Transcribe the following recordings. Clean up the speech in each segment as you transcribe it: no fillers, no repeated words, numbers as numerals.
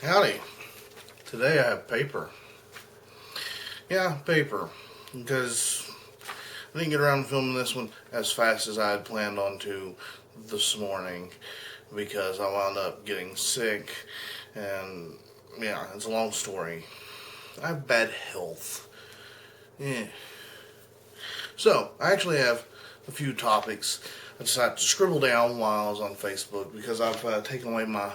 Howdy. Today I have paper. Yeah, paper. Because I didn't get around to filming this one as fast as I had planned on to this morning. Because I wound up getting sick. And yeah, it's a long story. I have bad health. Yeah. So, I actually have a few topics I decided to scribble down while I was on Facebook because I've taken away my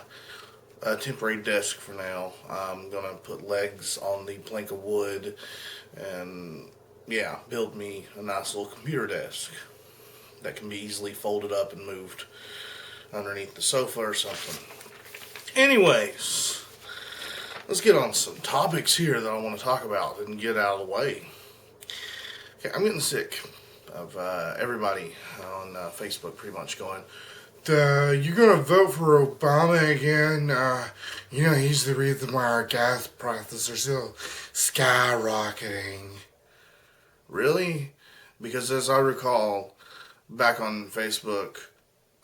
temporary desk for now. I'm going to put legs on the plank of wood and, yeah, build me a nice little computer desk that can be easily folded up and moved underneath the sofa or something. Anyways, let's get on some topics here that I want to talk about and get out of the way. Okay, I'm getting sick of everybody on Facebook pretty much going, you're going to vote for Obama again? He's the reason why our gas prices are still skyrocketing. Really? Because as I recall, back on Facebook,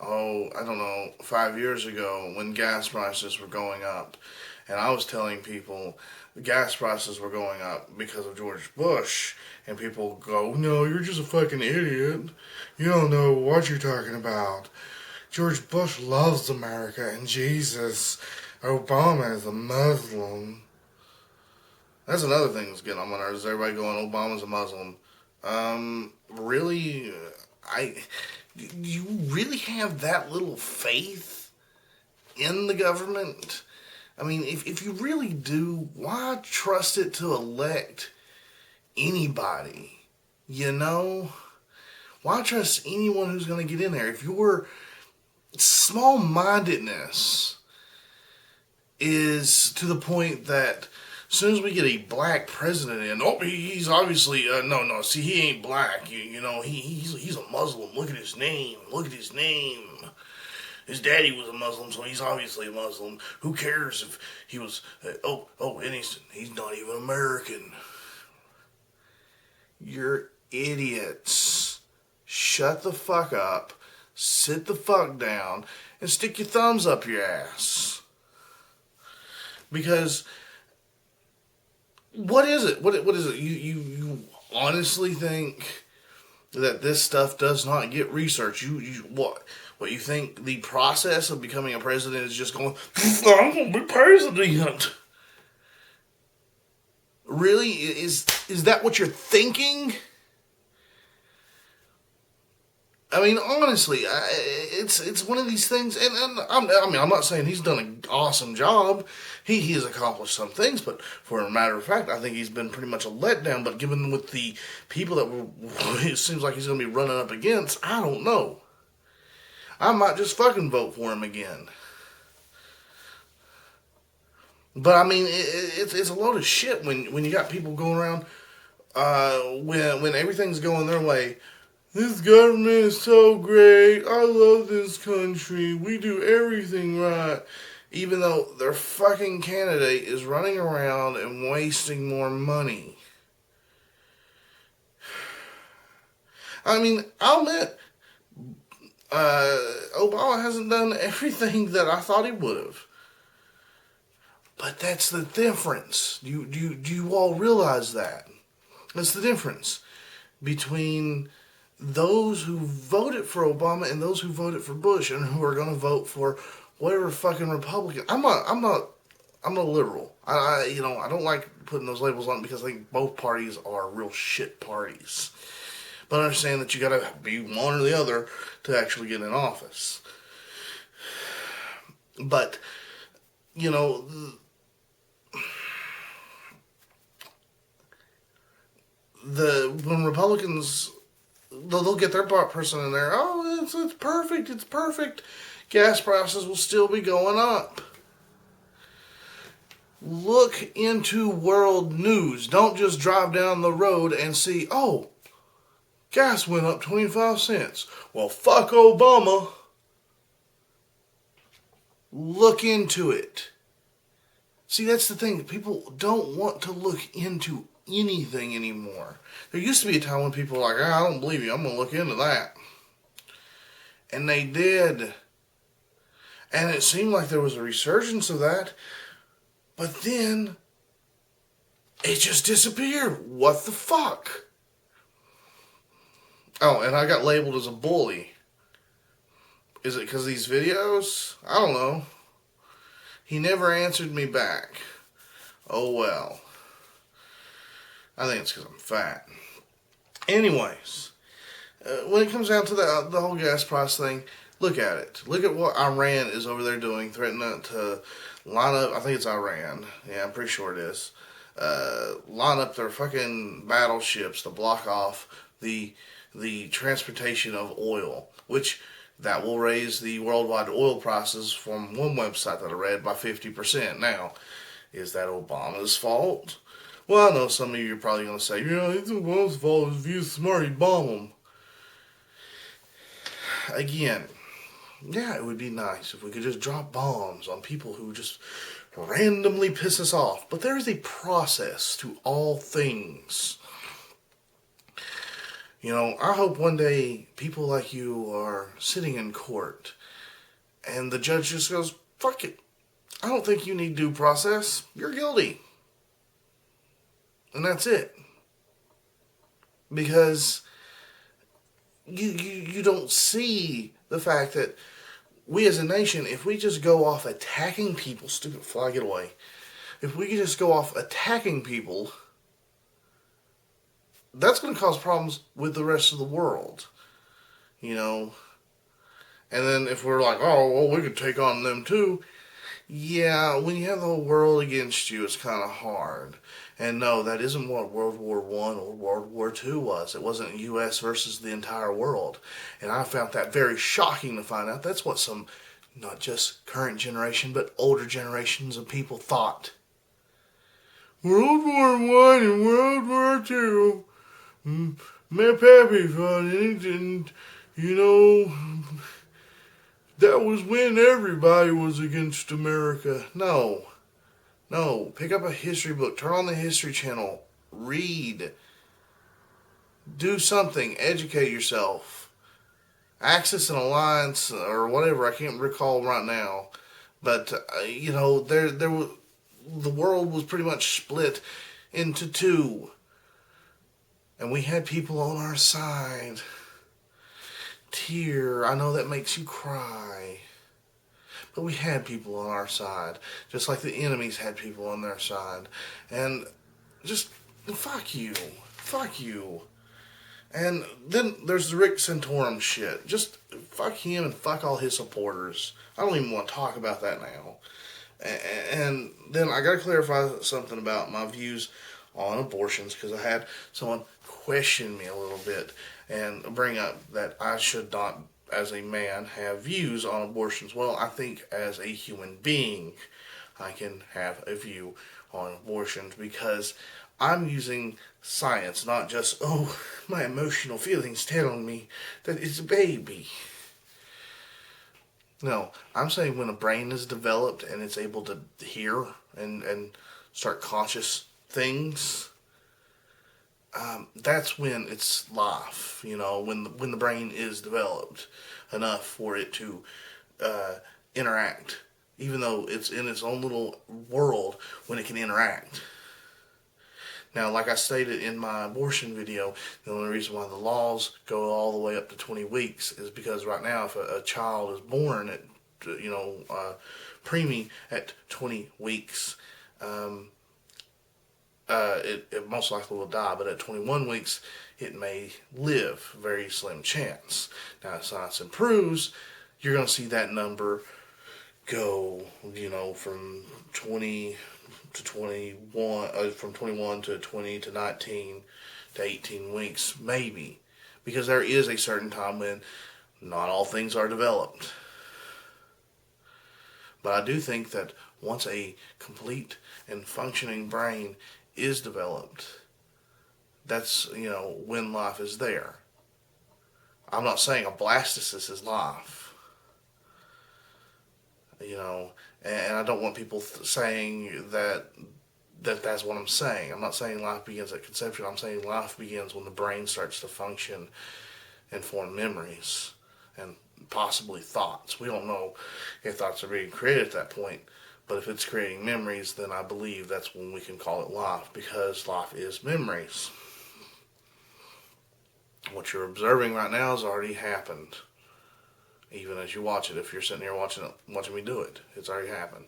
I don't know, 5 years ago when gas prices were going up, and I was telling people the gas prices were going up because of George Bush, and people go, no, you're just a fucking idiot. You don't know what you're talking about. George Bush loves America, and Jesus, Obama is a Muslim. That's another thing that's getting on my nerves. Everybody going, Obama's a Muslim. Really? You really have that little faith in the government? I mean, if you really do, why trust it to elect anybody? You know? Why trust anyone who's going to get in there? If your small-mindedness is to the point that as soon as we get a black president in, he's obviously, see, he ain't black. He's a Muslim. Look at his name. His daddy was a Muslim, so he's obviously a Muslim. Who cares if he was, and he's not even American. You're idiots. Shut the fuck up, sit the fuck down, and stick your thumbs up your ass. Because, what is it? What is it? You honestly think that this stuff does not get research? What you think the process of becoming a president is just going, I'm going to be president? Really? Is that what you're thinking? I mean, honestly, it's one of these things, and I'm not saying he's done an awesome job. He has accomplished some things, but for a matter of fact, I think he's been pretty much a letdown. But given with the people that it seems like he's going to be running up against, I don't know. I might just fucking vote for him again. But I mean, it's a load of shit when you got people going around when everything's going their way. This government is so great. I love this country. We do everything right. Even though their fucking candidate is running around and wasting more money. I mean, I'll admit, Obama hasn't done everything that I thought he would have. But that's the difference. Do you all realize that? That's the difference between those who voted for Obama and those who voted for Bush and who are going to vote for whatever fucking Republican. I'm a liberal. I don't like putting those labels on because I think both parties are real shit parties. But I understand that you got to be one or the other to actually get in office. But when Republicans, they'll get their person in there. Oh, it's perfect. It's perfect. Gas prices will still be going up. Look into world news. Don't just drive down the road and see, gas went up 25 cents. Well, fuck Obama. Look into it. See, that's the thing. People don't want to look into anything anymore. There used to be a time when people were like, I don't believe you. I'm going to look into that. And they did. And it seemed like there was a resurgence of that. But then it just disappeared. What the fuck? Oh, and I got labeled as a bully. Is it because of these videos? I don't know. He never answered me back. Oh well. I think it's because I'm fat. Anyways, when it comes down to the whole gas price thing, look at it. Look at what Iran is over there doing, threatening to line up. I think it's Iran. Yeah, I'm pretty sure it is. Line up their fucking battleships to block off the transportation of oil, which that will raise the worldwide oil prices from one website that I read by 50%. Now, is that Obama's fault? Well, I know some of you are probably going to say, it's Obama's fault. If he was smart, he'd bomb them. Again, yeah, it would be nice if we could just drop bombs on people who just randomly piss us off. But there is a process to all things. I hope one day people like you are sitting in court and the judge just goes, fuck it. I don't think you need due process. You're guilty. And that's it. Because you don't see the fact that we as a nation, if we just go off attacking people, stupid fly, get away. If we could just go off attacking people, that's going to cause problems with the rest of the world. And then if we're like, oh, well, we could take on them too. Yeah, when you have the whole world against you, it's kind of hard. And no, that isn't what World War I or World War II was. It wasn't U.S. versus the entire world. And I found that very shocking to find out. That's what some, not just current generation, but older generations of people thought. World War I and World War II. My pappy fought it, and, that was when everybody was against America. No, pick up a history book, turn on the History Channel, read, do something, educate yourself, access an alliance or whatever. I can't recall right now, but there was, the world was pretty much split into two, and we had people on our side. Tear, I know that makes you cry. But we had people on our side, just like the enemies had people on their side. And just, fuck you. And then there's the Rick Santorum shit. Just fuck him and fuck all his supporters. I don't even want to talk about that now. And then I gotta clarify something about my views on abortions, because I had someone question me a little bit and bring up that I should not, as a man, have views on abortions. Well, I think as a human being, I can have a view on abortions because I'm using science, not just, my emotional feelings telling me that it's a baby. No, I'm saying when a brain is developed and it's able to hear and start conscious things, that's when it's life, when the brain is developed enough for it to interact, even though it's in its own little world when it can interact. Now, like I stated in my abortion video, the only reason why the laws go all the way up to 20 weeks is because right now if a child is born at, preemie at 20 weeks, it most likely will die, but at 21 weeks, it may live. Very slim chance. Now, as science improves, you're going to see that number go, from 20 to 21, from 21 to 20 to 19 to 18 weeks, maybe. Because there is a certain time when not all things are developed. But I do think that once a complete and functioning brain is developed, that's, when life is there. I'm not saying a blastocyst is life. And I don't want people saying that that's what I'm saying. I'm not saying life begins at conception. I'm saying life begins when the brain starts to function and form memories and possibly thoughts. We don't know if thoughts are being created at that point, But if it's creating memories, then I believe that's when we can call it life, because life is memories. What you're observing right now has already happened. Even as you watch it, if you're sitting here watching me do it, it's already happened.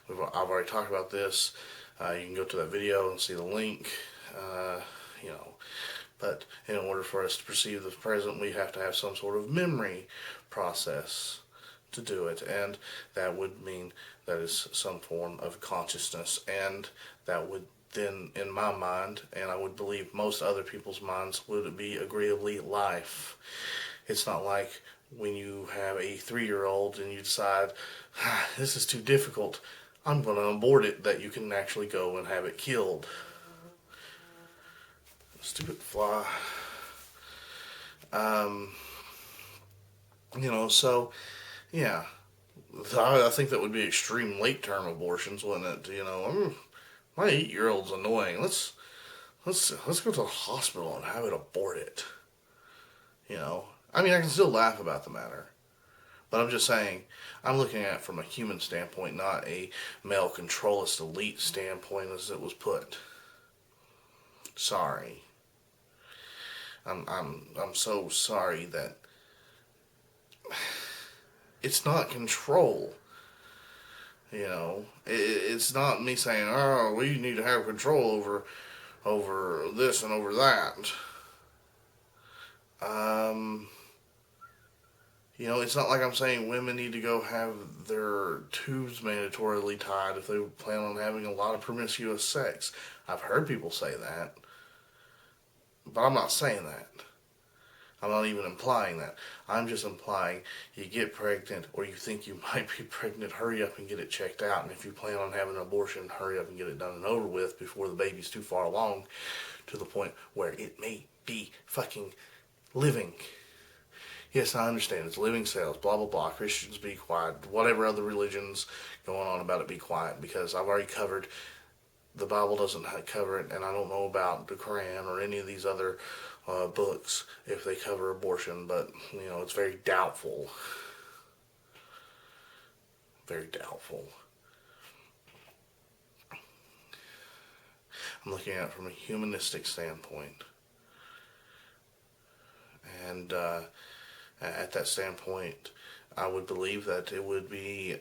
I've already talked about this. You can go to that video and see the link. You know, but in order for us to perceive the present, we have to have some sort of memory process to do it, and that would mean that is some form of consciousness, and that would then, in my mind, and I would believe most other people's minds, would be agreeably life. It's not like when you have a 3-year-old and you decide, this is too difficult, I'm going to abort it, that you can actually go and have it killed. Stupid fly. You know, so, yeah. I think that would be extreme late term abortions, wouldn't it? You know, my 8-year-old's annoying. Let's go to the hospital and have it aborted. You know, I mean, I can still laugh about the matter, but I'm just saying, I'm looking at it from a human standpoint, not a male controlist elite standpoint, as it was put. Sorry. I'm so sorry that it's not control. You know, it's not me saying, oh, we need to have control over this and over that. You know, it's not like I'm saying women need to go have their tubes mandatorily tied if they plan on having a lot of promiscuous sex. I've heard people say that, but I'm not saying that. I'm not even implying that. I'm just implying you get pregnant, or you think you might be pregnant, hurry up and get it checked out. And if you plan on having an abortion, hurry up and get it done and over with before the baby's too far along to the point where it may be fucking living. Yes, I understand. It's living cells, blah, blah, blah. Christians, be quiet. Whatever other religions going on about it, be quiet. Because I've already covered, the Bible doesn't cover it, and I don't know about the Quran or any of these other books if they cover abortion, but, you know, it's very doubtful. Very doubtful. I'm looking at it from a humanistic standpoint. And at that standpoint, I would believe that it would be,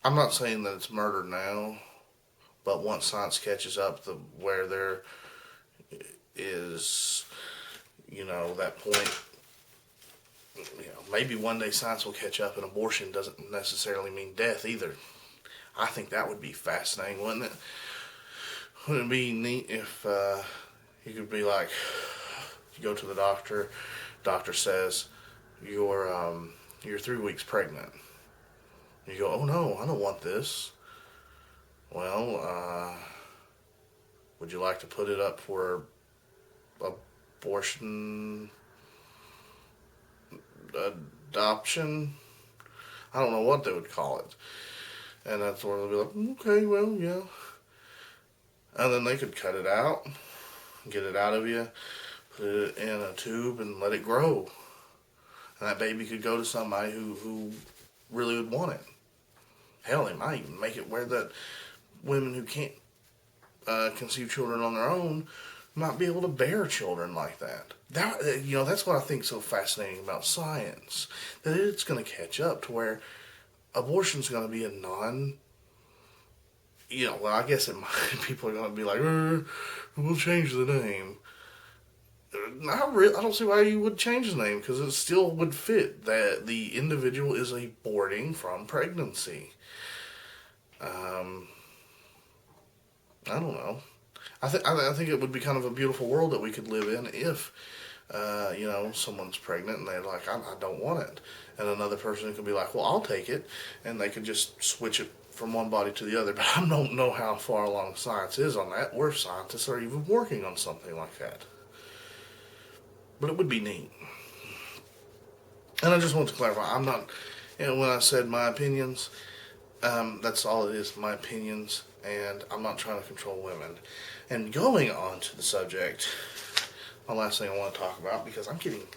I'm not saying that it's murder now, but once science catches up where there is, you know, that point, you know, maybe one day science will catch up and abortion doesn't necessarily mean death either. I think that would be fascinating, wouldn't it? Wouldn't it be neat if you could be like, you go to the doctor says you're 3 weeks pregnant. You go, oh no, I don't want this. Well, would you like to put it up for abortion adoption? I don't know what they would call it. And that's where they'll be like, okay, well, yeah. And then they could cut it out, get it out of you, put it in a tube and let it grow. And that baby could go to somebody who really would want it. Hell, they might even make it where that women who can't conceive children on their own might be able to bear children like that. You know, that's what I think is so fascinating about science. That it's going to catch up to where abortion's going to be a you know, well, I guess people are going to be like, we'll change the name. I don't see why you would change the name, because it still would fit that the individual is aborting from pregnancy. I don't know. I think it would be kind of a beautiful world that we could live in if, you know, someone's pregnant and they're like, I don't want it. And another person could be like, well, I'll take it. And they could just switch it from one body to the other. But I don't know how far along science is on that, or if scientists are even working on something like that. But it would be neat. And I just want to clarify, I'm not, you know, when I said my opinions, that's all it is, my opinions, and I'm not trying to control women. And going on to the subject, one last thing I want to talk about, because I'm getting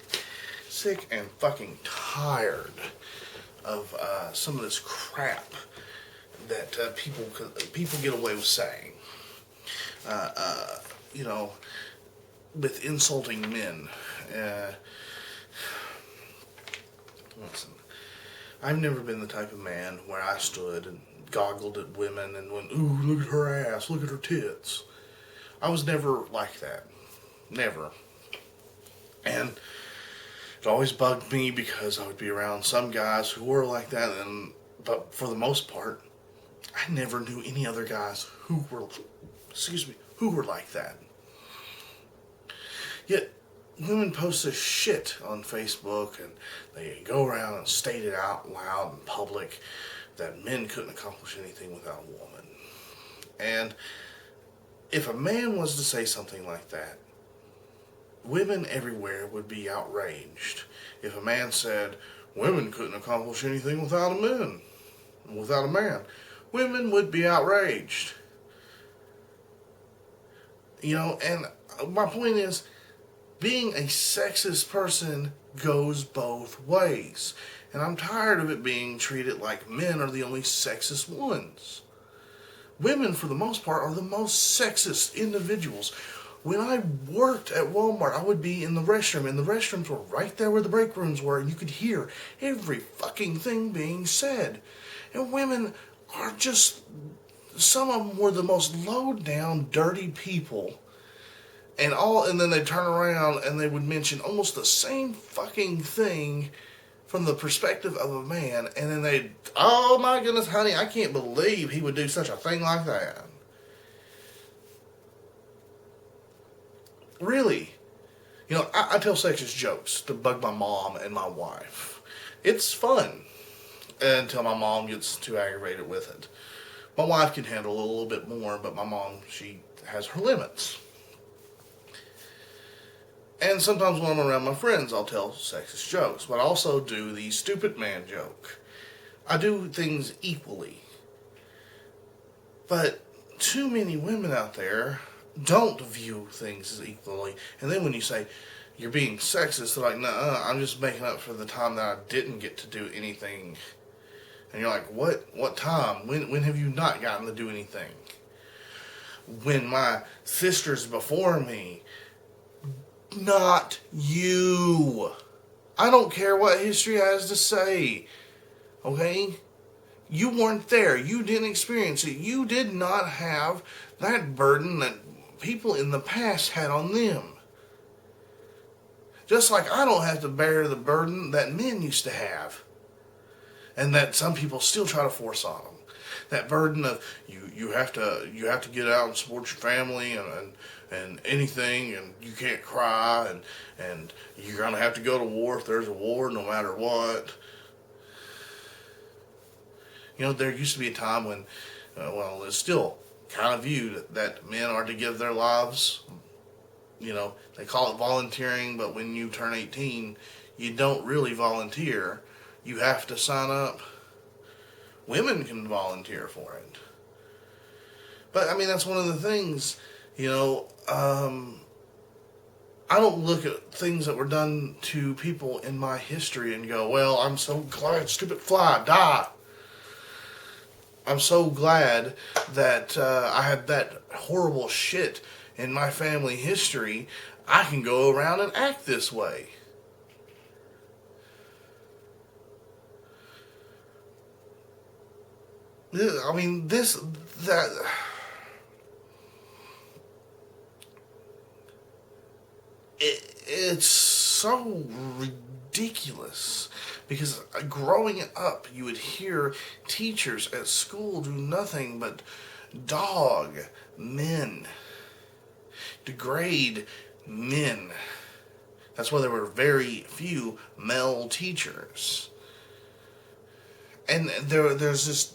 sick and fucking tired of some of this crap that people get away with saying. You know, with insulting men. Listen, I've never been the type of man where I stood and goggled at women and went, "Ooh, look at her ass, look at her tits." I was never like that. Never. And it always bugged me because I would be around some guys who were like that, but for the most part, I never knew any other guys who were like that. Yet, women post this shit on Facebook and they go around and state it out loud in public that men couldn't accomplish anything without a woman. And if a man was to say something like that, women everywhere would be outraged. If a man said women couldn't accomplish anything without a man, women would be outraged. You know, and my point is, being a sexist person goes both ways. And I'm tired of it being treated like men are the only sexist ones. Women, for the most part, are the most sexist individuals. When I worked at Walmart, I would be in the restroom, and the restrooms were right there where the break rooms were, and you could hear every fucking thing being said. And women are just, some of them were the most low-down, dirty people. And then they'd turn around and they would mention almost the same fucking thing from the perspective of a man, and then they'd, "Oh my goodness, honey, I can't believe he would do such a thing like that." Really? You know, I tell sexist jokes to bug my mom and my wife. It's fun until my mom gets too aggravated with it. My wife can handle it a little bit more, but my mom, she has her limits. And sometimes when I'm around my friends, I'll tell sexist jokes. But I also do the stupid man joke. I do things equally. But too many women out there don't view things as equally. And then when you say, "You're being sexist," they're like, "Nuh-uh, I'm just making up for the time that I didn't get to do anything." And you're like, What time? When have you not gotten to do anything? When my sisters before me. Not you. I don't care what history has to say. Okay? You weren't there. You didn't experience it. You did not have that burden that people in the past had on them. Just like I don't have to bear the burden that men used to have. And that some people still try to force on them. That burden of you have to get out and support your family and anything, and you can't cry, and you're gonna have to go to war if there's a war, no matter what. You know, there used to be a time when, it's still kind of viewed that men are to give their lives. You know, they call it volunteering, but when you turn 18, you don't really volunteer. You have to sign up. Women can volunteer for it. But, I mean, that's one of the things, you know, I don't look at things that were done to people in my history and go, "Well, I'm so glad stupid fly died. I'm so glad that I had that horrible shit in my family history. I can go around and act this way." I mean, it's so ridiculous because growing up, you would hear teachers at school do nothing but dog men, degrade men. That's why there were very few male teachers. And there's this,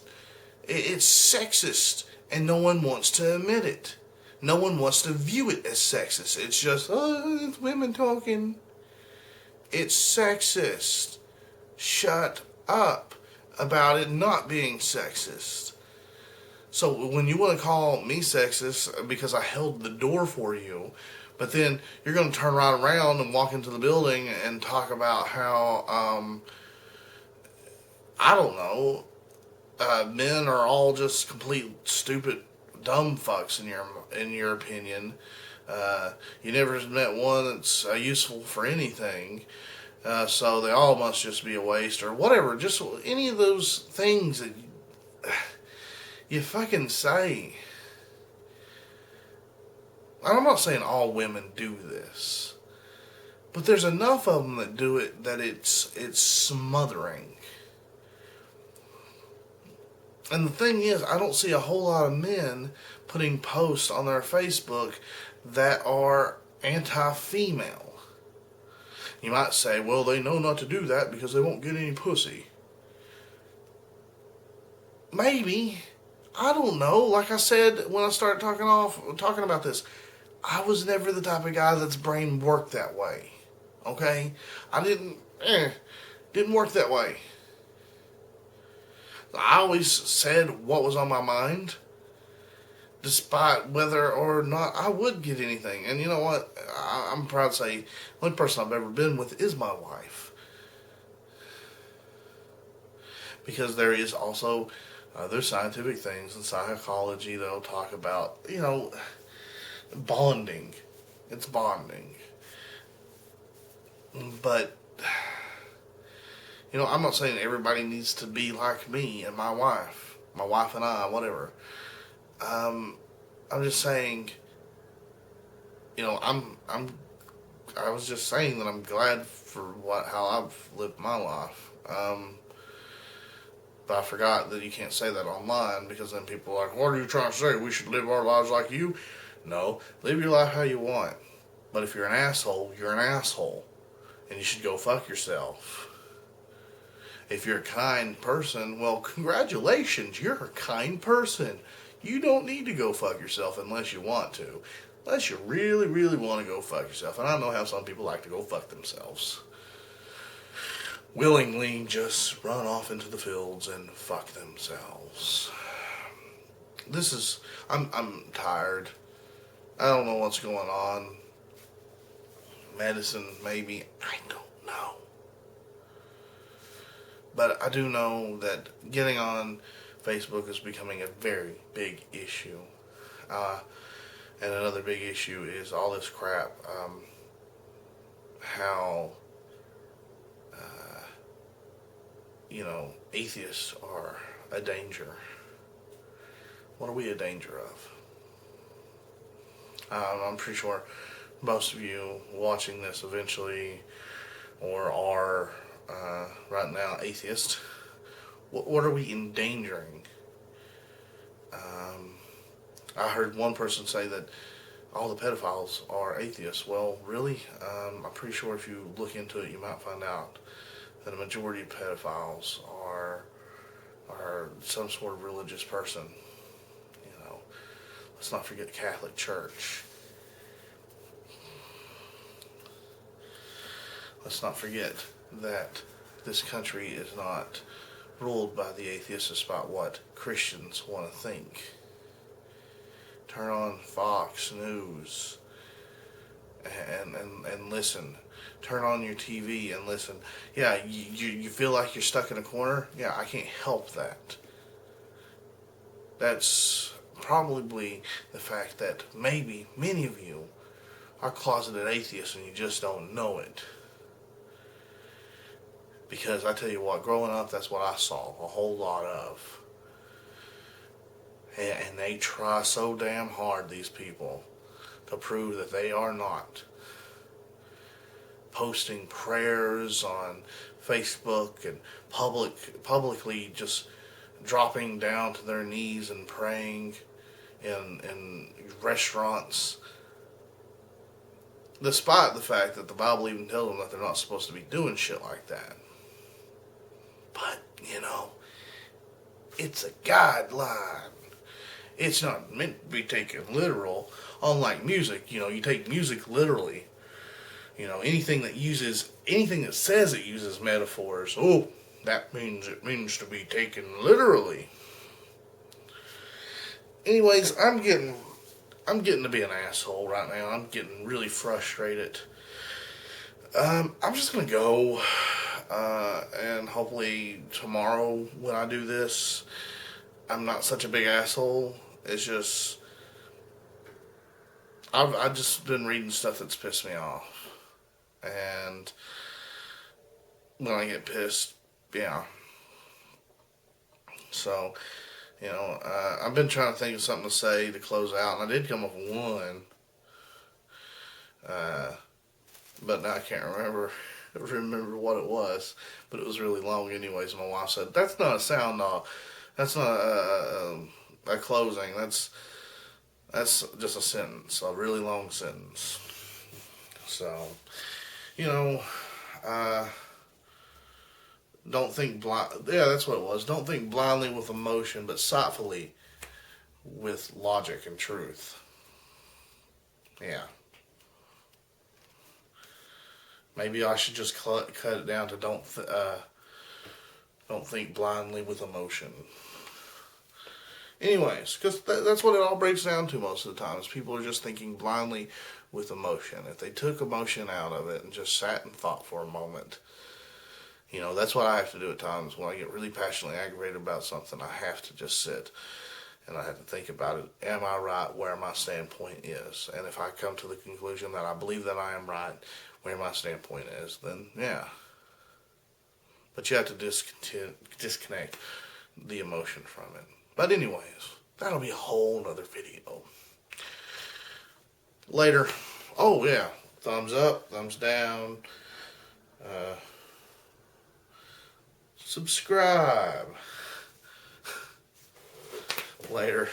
it's sexist, and no one wants to admit it. No one wants to view it as sexist. It's just, "Oh, it's women talking." It's sexist. Shut up about it not being sexist. So when you want to call me sexist because I held the door for you, but then you're going to turn right around and walk into the building and talk about how I don't know. Men are all just complete stupid, dumb fucks in your opinion. You never met one that's useful for anything. So they all must just be a waste or whatever. Just any of those things that you fucking say. I'm not saying all women do this, but there's enough of them that do it that it's smothering. And the thing is, I don't see a whole lot of men putting posts on their Facebook that are anti-female. You might say, well, they know not to do that because they won't get any pussy. Maybe. I don't know. Like I said when I started talking about this, I was never the type of guy that's brain worked that way. Okay? I didn't work that way. I always said what was on my mind, despite whether or not I would get anything. And you know what? I'm proud to say the only person I've ever been with is my wife. Because there is also other scientific things in psychology that'll talk about, bonding. It's bonding. But I'm not saying everybody needs to be like me and my wife and I, whatever. I'm just saying, I was just saying that I'm glad for how I've lived my life. But I forgot that you can't say that online because then people are like, what are you trying to say? We should live our lives like you? No, live your life how you want. But if you're an asshole, you're an asshole. And you should go fuck yourself. If you're a kind person, well, congratulations, you're a kind person. You don't need to go fuck yourself unless you want to. Unless you really, really want to go fuck yourself. And I know how some people like to go fuck themselves. Willingly just run off into the fields and fuck themselves. I'm tired. I don't know what's going on. Medicine, maybe. I don't know. But I do know that getting on Facebook is becoming a very big issue. And another big issue is all this crap. How, atheists are a danger. What are we a danger of? I'm pretty sure most of you watching this eventually or are right now atheists. What are we endangering? I heard one person say that all the pedophiles are atheists. Well, really? I'm pretty sure if you look into it, you might find out that a majority of pedophiles are some sort of religious person. Let's not forget the Catholic Church. Let's not forget that this country is not ruled by the atheists despite what Christians want to think. Turn on Fox News and listen. Turn on your TV and listen. Yeah, you feel like you're stuck in a corner? Yeah, I can't help that. That's probably the fact that maybe many of you are closeted atheists and you just don't know it. Because I tell you what, growing up, that's what I saw a whole lot of. And they try so damn hard, these people, to prove that they are not. Posting prayers on Facebook and publicly just dropping down to their knees and praying in restaurants. Despite the fact that the Bible even tells them that they're not supposed to be doing shit like that. But, it's a guideline. It's not meant to be taken literal. Unlike music, you take music literally. Anything that says it uses metaphors, that means it means to be taken literally. Anyways, I'm getting to be an asshole right now. I'm getting really frustrated. I'm just gonna go. And hopefully tomorrow when I do this, I'm not such a big asshole. It's just I've just been reading stuff that's pissed me off, and when I get pissed, yeah. So I've been trying to think of something to say to close out, and I did come up with one, uh, but now I can't remember what it was. But it was really long, anyways. My wife said, "That's not a sound off. That's not a closing. That's just a sentence, a really long sentence." So, you know, uh, don't think blind. Yeah, that's what it was. Don't think blindly with emotion, but thoughtfully with logic and truth. Yeah. Maybe I should just cut it down to don't think blindly with emotion. Anyways, because that's what it all breaks down to most of the time. Is people are just thinking blindly with emotion. If they took emotion out of it and just sat and thought for a moment, that's what I have to do at times when I get really passionately aggravated about something. I have to just sit and I have to think about it. Am I right where my standpoint is? And if I come to the conclusion that I believe that I am right where my standpoint is, then yeah. But you have to disconnect the emotion from it. But anyways, that'll be a whole nother video. Later. Oh yeah. Thumbs up, thumbs down. Subscribe. Later.